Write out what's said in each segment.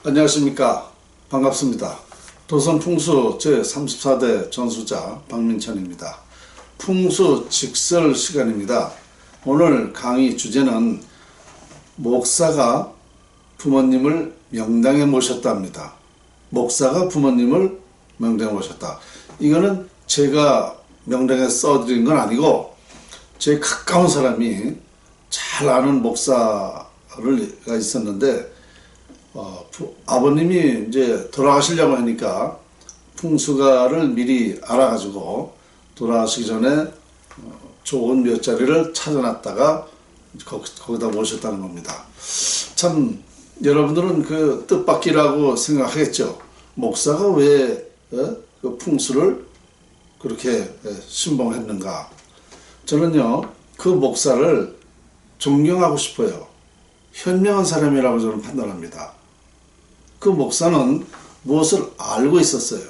안녕하십니까. 반갑습니다. 도선풍수 제34대 전수자 박민천입니다. 풍수 직설 시간입니다. 오늘 강의 주제는 목사가 부모님을 명당에 모셨답니다. 목사가 부모님을 명당에 모셨다. 이거는 제가 명당에 써드린 건 아니고 제 가까운 사람이 잘 아는 목사가 있었는데 아버님이 이제 돌아가시려고 하니까 풍수가를 미리 알아가지고 돌아가시기 전에 좋은 몇 자리를 찾아놨다가 거기다 모셨다는 겁니다. 참 여러분들은 그 뜻밖이라고 생각하겠죠. 목사가 왜 그 풍수를 그렇게 신봉했는가. 저는요 그 목사를 존경하고 싶어요. 현명한 사람이라고 저는 판단합니다. 그 목사는 무엇을 알고 있었어요.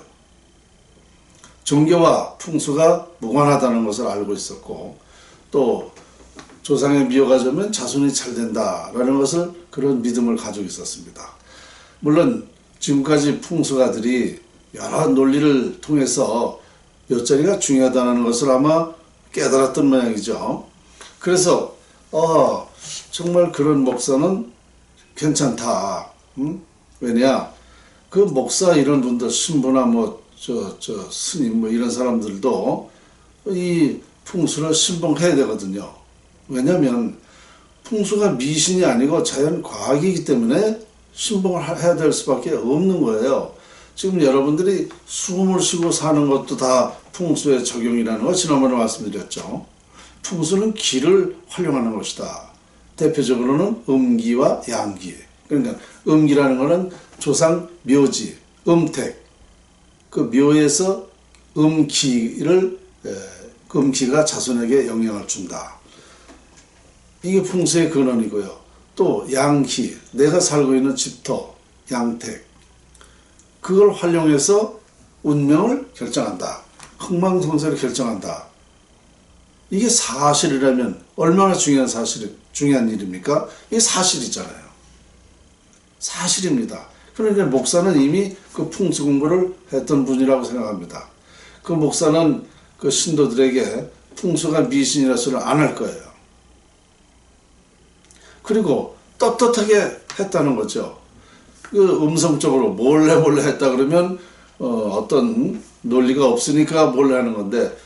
종교와 풍수가 무관하다는 것을 알고 있었고, 또 조상의 미호가 좋으면 자손이 잘 된다라는 것을, 그런 믿음을 가지고 있었습니다. 물론 지금까지 풍수가들이 여러 논리를 통해서 몇 자리가 중요하다는 것을 아마 깨달았던 모양이죠. 그래서 정말 그런 목사는 괜찮다. 왜냐, 그 목사 이런 분들, 신부나 스님 이런 사람들도 이 풍수를 신봉해야 되거든요. 왜냐면 풍수가 미신이 아니고 자연 과학이기 때문에 신봉을 해야 될 수밖에 없는 거예요. 지금 여러분들이 숨을 쉬고 사는 것도 다 풍수의 적용이라는 거 지난번에 말씀드렸죠. 풍수는 기를 활용하는 것이다. 대표적으로는 음기와 양기. 그러니까 음기라는 것은 조상 묘지, 음택. 그 묘에서 음기가 자손에게 영향을 준다. 이게 풍수의 근원이고요. 또 양기, 내가 살고 있는 집터, 양택. 그걸 활용해서 운명을 결정한다. 흥망성쇠를 결정한다. 이게 사실이라면 얼마나 중요한 일입니까? 이게 사실이잖아요. 사실입니다. 그러니까 목사는 이미 그 풍수 공부를 했던 분이라고 생각합니다. 그 목사는 그 신도들에게 풍수가 미신이라 소리를 안 할 거예요. 그리고 떳떳하게 했다는 거죠. 그 음성적으로 몰래 했다 그러면 어떤 논리가 없으니까 몰래 하는 건데,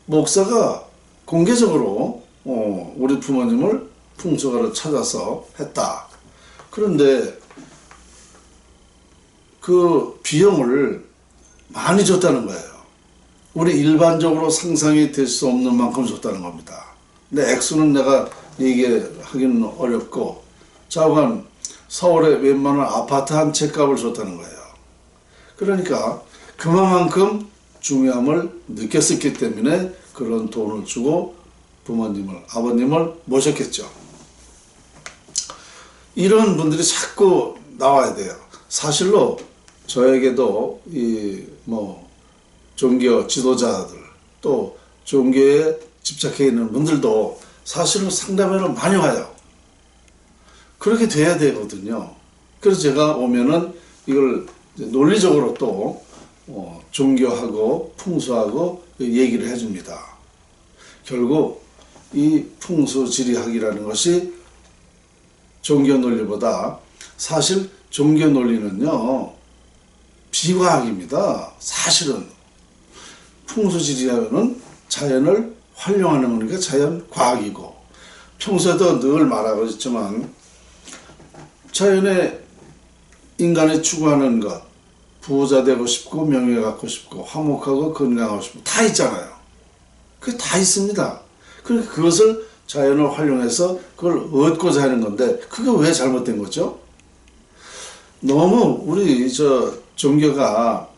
목사가 공개적으로 우리 부모님을 풍수가를 찾아서 했다. 그런데 그 비용을 많이 줬다는 거예요. 우리 일반적으로 상상이 될 수 없는 만큼 줬다는 겁니다. 근데 액수는 내가 얘기하기는 어렵고, 좌우간 서울에 웬만한 아파트 한 채 값을 줬다는 거예요. 그러니까 그만큼 중요함을 느꼈었기 때문에 그런 돈을 주고 아버님을 모셨겠죠. 이런 분들이 자꾸 나와야 돼요. 사실로 저에게도 종교 지도자들, 또 종교에 집착해 있는 분들도 사실은 상담회를 많이 와요. 그렇게 돼야 되거든요. 그래서 제가 오면은 이걸 논리적으로 또 종교하고 풍수하고 얘기를 해줍니다. 결국 이 풍수지리학이라는 것이 종교 논리보다, 사실 종교 논리는요 비과학입니다. 사실은 풍수지리학은 자연을 활용하는 거니까 자연 과학이고, 평소에도 늘 말하고 있지만 자연에 인간이 추구하는 것, 부자 되고 싶고 명예 갖고 싶고 화목하고 건강하고 싶고 다 있잖아요. 그게 다 있습니다. 그러니까 그것을 자연을 활용해서 그걸 얻고자 하는 건데, 그게 왜 잘못된 거죠? 너무 우리 종교가,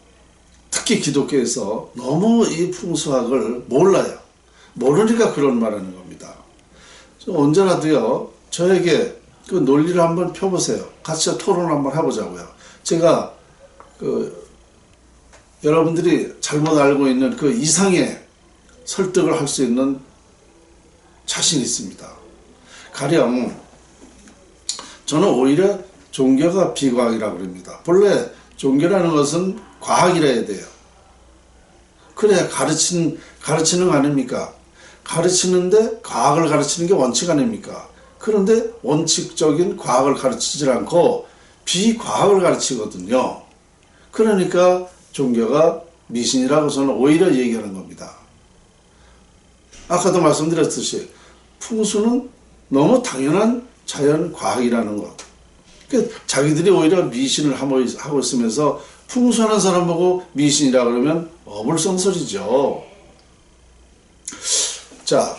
특히 기독교에서 너무 이 풍수학을 몰라요. 모르니까 그런 말 하는 겁니다. 언제라도요 저에게 그 논리를 한번 펴보세요. 같이 토론을 한번 해보자고요. 제가 여러분들이 잘못 알고 있는 그 이상의 설득을 할 수 있는 자신이 있습니다. 가령 저는 오히려 종교가 비과학이라고 그럽니다. 본래 종교라는 것은 과학이라 해야 돼요. 그래야 가르치는 거 아닙니까? 가르치는데 과학을 가르치는 게 원칙 아닙니까? 그런데 원칙적인 과학을 가르치지 않고 비과학을 가르치거든요. 그러니까 종교가 미신이라고 저는 오히려 얘기하는 겁니다. 아까도 말씀드렸듯이 풍수는 너무 당연한 자연 과학이라는 것. 자기들이 오히려 미신을 하고 있으면서 풍수하는 사람 보고 미신이라 그러면 어불성설이죠. 자,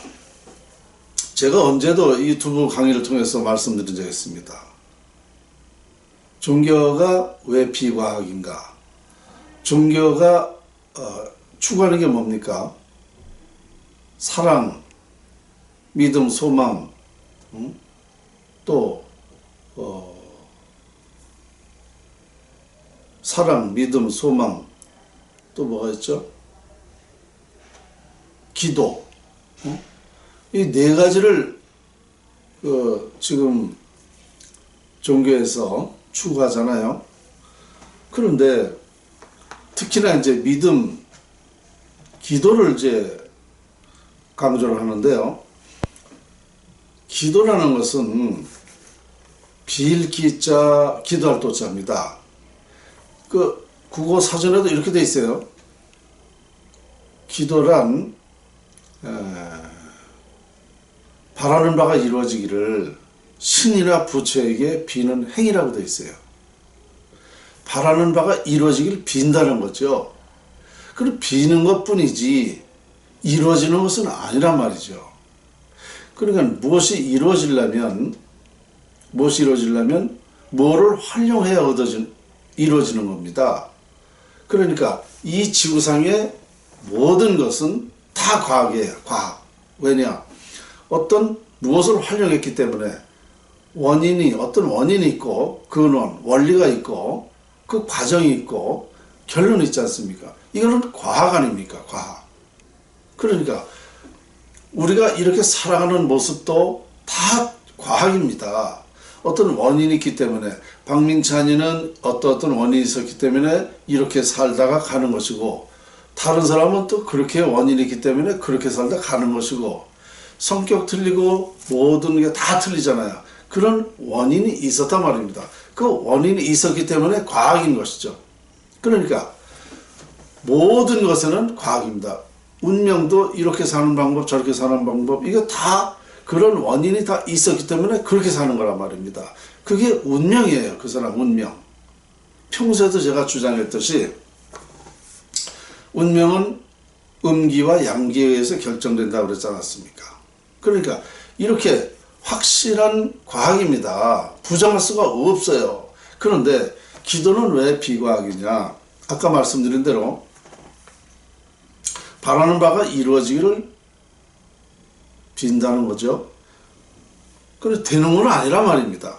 제가 언제도 이 두부 강의를 통해서 말씀드린 적이 있습니다. 종교가 왜 비과학인가? 종교가 추구하는 게 뭡니까? 사랑, 믿음, 소망, 또 사랑, 믿음, 소망, 또 뭐가 있죠? 기도. 이 네 가지를 지금 종교에서 추구하잖아요. 그런데 특히나 이제 믿음, 기도를 이제 강조를 하는데요. 기도라는 것은 빌기자 기도할 도자입니다. 그 국어 사전에도 이렇게 돼 있어요. 기도란 바라는 바가 이루어지기를 신이나 부처에게 비는 행위라고 돼 있어요. 바라는 바가 이루어지기를 빈다는 거죠. 그럼 비는 것 뿐이지 이루어지는 것은 아니란 말이죠. 그러니까 무엇이 이루어지려면 뭐를 활용해야 이루어지는 겁니다. 그러니까 이 지구상의 모든 것은 다 과학이에요. 과학. 왜냐? 어떤 무엇을 활용했기 때문에 어떤 원인이 있고 근원, 원리가 있고 그 과정이 있고 결론이 있지 않습니까? 이거는 과학 아닙니까? 과학. 그러니까 우리가 이렇게 살아가는 모습도 다 과학입니다. 어떤 원인이 있기 때문에 박민찬이는 어떤 원인이 있었기 때문에 이렇게 살다가 가는 것이고 다른 사람은 또 그렇게 원인이 있기 때문에 그렇게 살다 가는 것이고 성격 틀리고 모든 게 다 틀리잖아요. 그런 원인이 있었단 말입니다. 그 원인이 있었기 때문에 과학인 것이죠. 그러니까 모든 것에는 과학입니다. 운명도 이렇게 사는 방법 저렇게 사는 방법 이거 다 그런 원인이 다 있었기 때문에 그렇게 사는 거란 말입니다. 그게 운명이에요. 그 사람 운명. 평소에도 제가 주장했듯이 운명은 음기와 양기에 의해서 결정된다고 그랬지 않았습니까? 그러니까 이렇게 확실한 과학입니다. 부정할 수가 없어요. 그런데 기도는 왜 비과학이냐? 아까 말씀드린 대로 바라는 바가 이루어지기를 빈다는 거죠. 그래 되는 건 아니란 말입니다.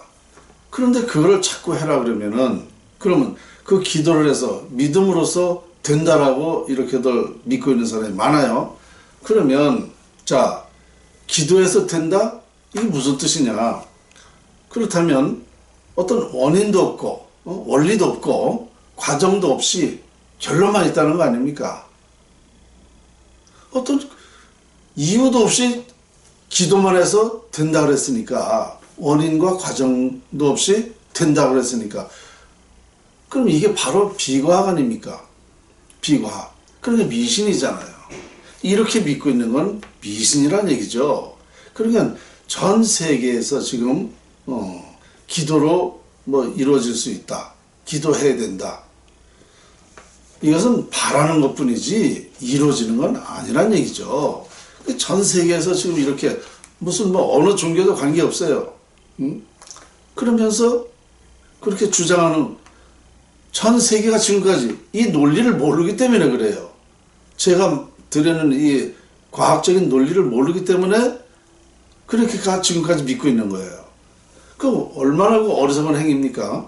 그런데 그거를 자꾸 해라 그러면 그 기도를 해서 믿음으로써 된다라고 이렇게들 믿고 있는 사람이 많아요. 그러면 자 기도해서 된다? 이게 무슨 뜻이냐? 그렇다면 어떤 원인도 없고 원리도 없고 과정도 없이 결론만 있다는 거 아닙니까? 어떤 이유도 없이 기도만 해서 된다 그랬으니까 원인과 과정도 없이 된다 그랬으니까 그럼 이게 바로 비과학 아닙니까? 비과학. 그러니까 미신이잖아요. 이렇게 믿고 있는 건 미신이란 얘기죠. 그러니까 전 세계에서 지금 기도로 이루어질 수 있다. 기도해야 된다. 이것은 바라는 것뿐이지 이루어지는 건 아니란 얘기죠. 전 세계에서 지금 이렇게 무슨 어느 종교도 관계없어요. 그러면서 그렇게 주장하는 전 세계가 지금까지 이 논리를 모르기 때문에 그래요. 제가 드리는 이 과학적인 논리를 모르기 때문에 그렇게 지금까지 믿고 있는 거예요. 그 얼마나 어리석은 행위입니까?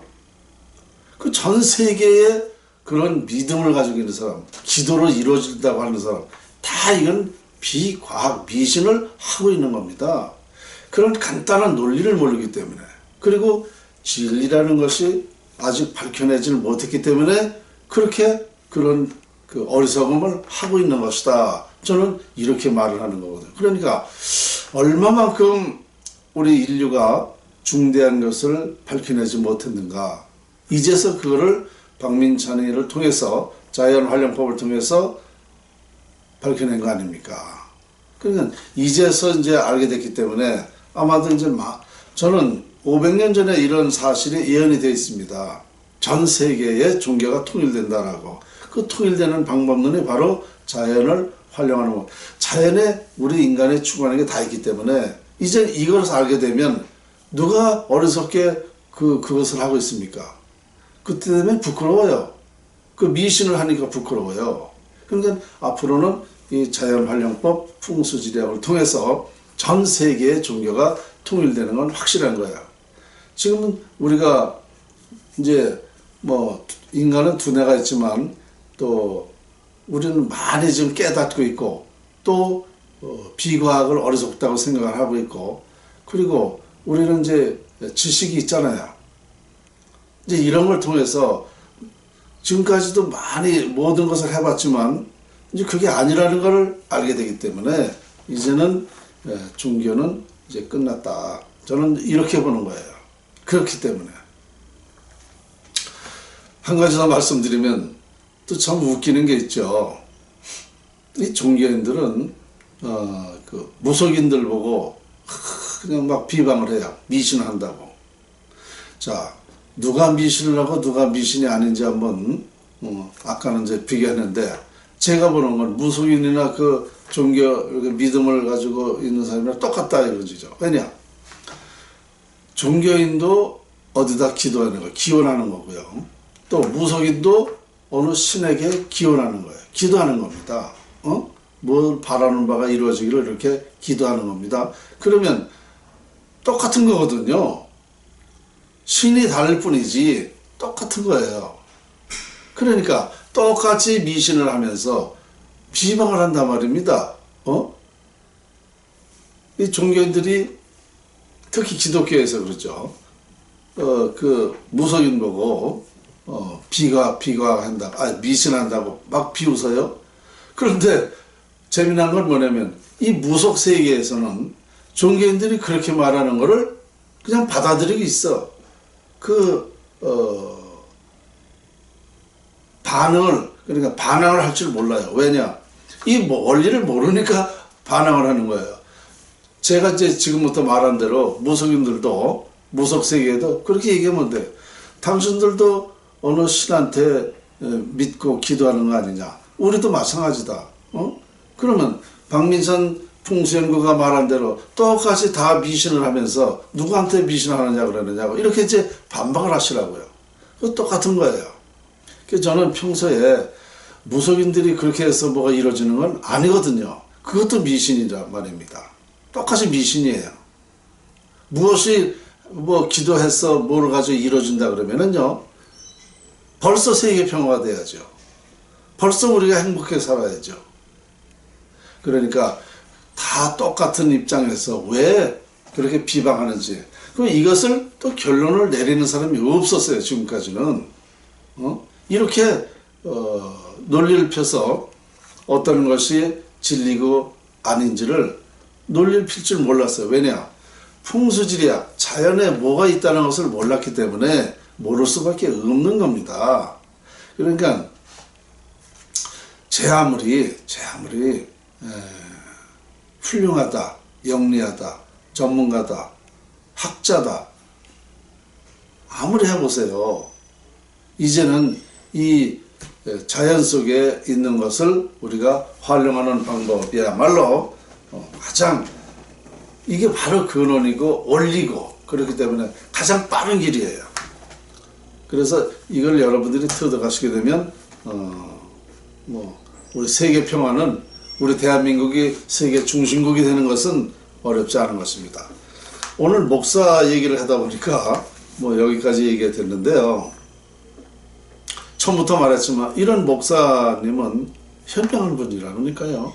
그 전 세계에 그런 믿음을 가지고 있는 사람, 기도로 이루어진다고 하는 사람, 다 이건 비과학, 미신을 하고 있는 겁니다. 그런 간단한 논리를 모르기 때문에. 그리고 진리라는 것이 아직 밝혀내지를 못했기 때문에 그렇게 그런 그 어리석음을 하고 있는 것이다. 저는 이렇게 말을 하는 거거든요. 그러니까 얼마만큼 우리 인류가 중대한 것을 밝혀내지 못했는가. 이제서 그거를 박민찬이를 통해서 자연활용법을 통해서 밝혀낸 거 아닙니까? 그러니까 이제서 이제 알게 됐기 때문에 아마도 이제 저는 500년 전에 이런 사실이 예언이 되어 있습니다. 전 세계의 종교가 통일된다라고. 그 통일되는 방법론이 바로 자연을 활용하는 것. 자연에 우리 인간의 추구하는 게 다 있기 때문에 이제 이것을 알게 되면 누가 어리석게 그것을 하고 있습니까? 그때 되면 부끄러워요. 그 미신을 하니까 부끄러워요. 그러니까 앞으로는 이 자연활용법 풍수지리학을 통해서 전 세계의 종교가 통일되는 건 확실한 거예요. 지금은 우리가 이제 뭐 인간은 두뇌가 있지만 또 우리는 많이 지금 깨닫고 있고 또 비과학을 어리석다고 생각을 하고 있고 그리고 우리는 이제 지식이 있잖아요. 이제 이런 걸 통해서 지금까지도 많이 모든 것을 해봤지만 이제 그게 아니라는 걸 알게 되기 때문에 이제는 종교는 이제 끝났다. 저는 이렇게 보는 거예요. 그렇기 때문에 한 가지 더 말씀드리면 또 참 웃기는 게 있죠. 이 종교인들은 그 무속인들 보고 그냥 막 비방을 해요. 미신을 한다고. 자, 누가 미신을 하고 누가 미신이 아닌지 한번 아까는 이제 비교했는데 제가 보는 건 무속인이나 그 종교 믿음을 가지고 있는 사람이랑 똑같다 이거죠. 왜냐? 종교인도 어디다 기도하는 거예요. 기원하는 거고요. 또 무속인도 어느 신에게 기원하는 거예요. 기도하는 겁니다. 뭘 바라는 바가 이루어지기를 이렇게 기도하는 겁니다. 그러면 똑같은 거거든요. 신이 다를 뿐이지 똑같은 거예요. 그러니까 똑같이 미신을 하면서 비방을 한단 말입니다. 이 종교인들이 특히 기독교에서 그렇죠. 그 무속인 보고 비과한다, 미신한다고 막 비웃어요. 그런데 재미난 건 뭐냐면 이 무속 세계에서는 종교인들이 그렇게 말하는 거를 그냥 받아들이고 있어. 그러니까 반항을 할 줄 몰라요. 왜냐? 이 원리를 모르니까 반항을 하는 거예요. 제가 이제 지금부터 말한 대로 무속인들도 무속 세계에도 그렇게 얘기하면 돼. 당신들도 어느 신한테 믿고 기도하는 거 아니냐. 우리도 마찬가지다. 그러면 박민선 풍수연구가 말한 대로 똑같이 다 미신을 하면서 누구한테 미신을 하느냐 그러느냐고 이렇게 이제 반박을 하시라고요. 그 똑같은 거예요. 그래서 저는 평소에 무속인들이 그렇게 해서 뭐가 이루어지는 건 아니거든요. 그것도 미신이란 말입니다. 똑같이 미신이에요. 무엇이 뭐 기도해서 뭘 가지고 이루어진다 그러면은요. 벌써 세계 평화가 돼야죠. 벌써 우리가 행복하게 살아야죠. 그러니까 다 똑같은 입장에서 왜 그렇게 비방하는지. 그럼 이것을 또 결론을 내리는 사람이 없었어요. 지금까지는. 이렇게 논리를 펴서 어떤 것이 진리고 아닌지를 논리를 필 줄 몰랐어요. 왜냐? 풍수지리학, 자연에 뭐가 있다는 것을 몰랐기 때문에 모를 수밖에 없는 겁니다. 그러니까 제 아무리 훌륭하다, 영리하다, 전문가다, 학자다 아무리 해보세요. 이제는 이 자연 속에 있는 것을 우리가 활용하는 방법이야말로 가장 이게 바로 근원이고 원리고 그렇기 때문에 가장 빠른 길이에요. 그래서 이걸 여러분들이 터득하시게 되면 우리 세계 평화는 우리 대한민국이 세계 중심국이 되는 것은 어렵지 않은 것입니다. 오늘 목사 얘기를 하다 보니까 여기까지 얘기가 됐는데요. 처음부터 말했지만 이런 목사님은 현명한 분이라니까요.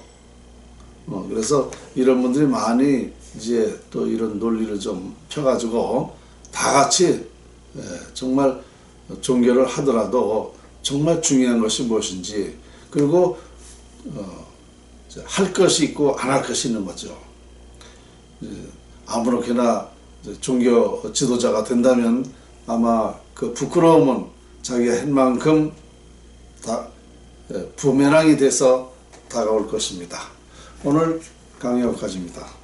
그래서 이런 분들이 많이 이제 또 이런 논리를 좀 펴가지고 다 같이 정말 종교를 하더라도 정말 중요한 것이 무엇인지, 그리고 할 것이 있고 안 할 것이 있는 거죠. 아무렇게나 종교 지도자가 된다면 아마 그 부끄러움은 자기가 한 만큼 다 부메랑이 돼서 다가올 것입니다. 오늘 강의 여기까지입니다.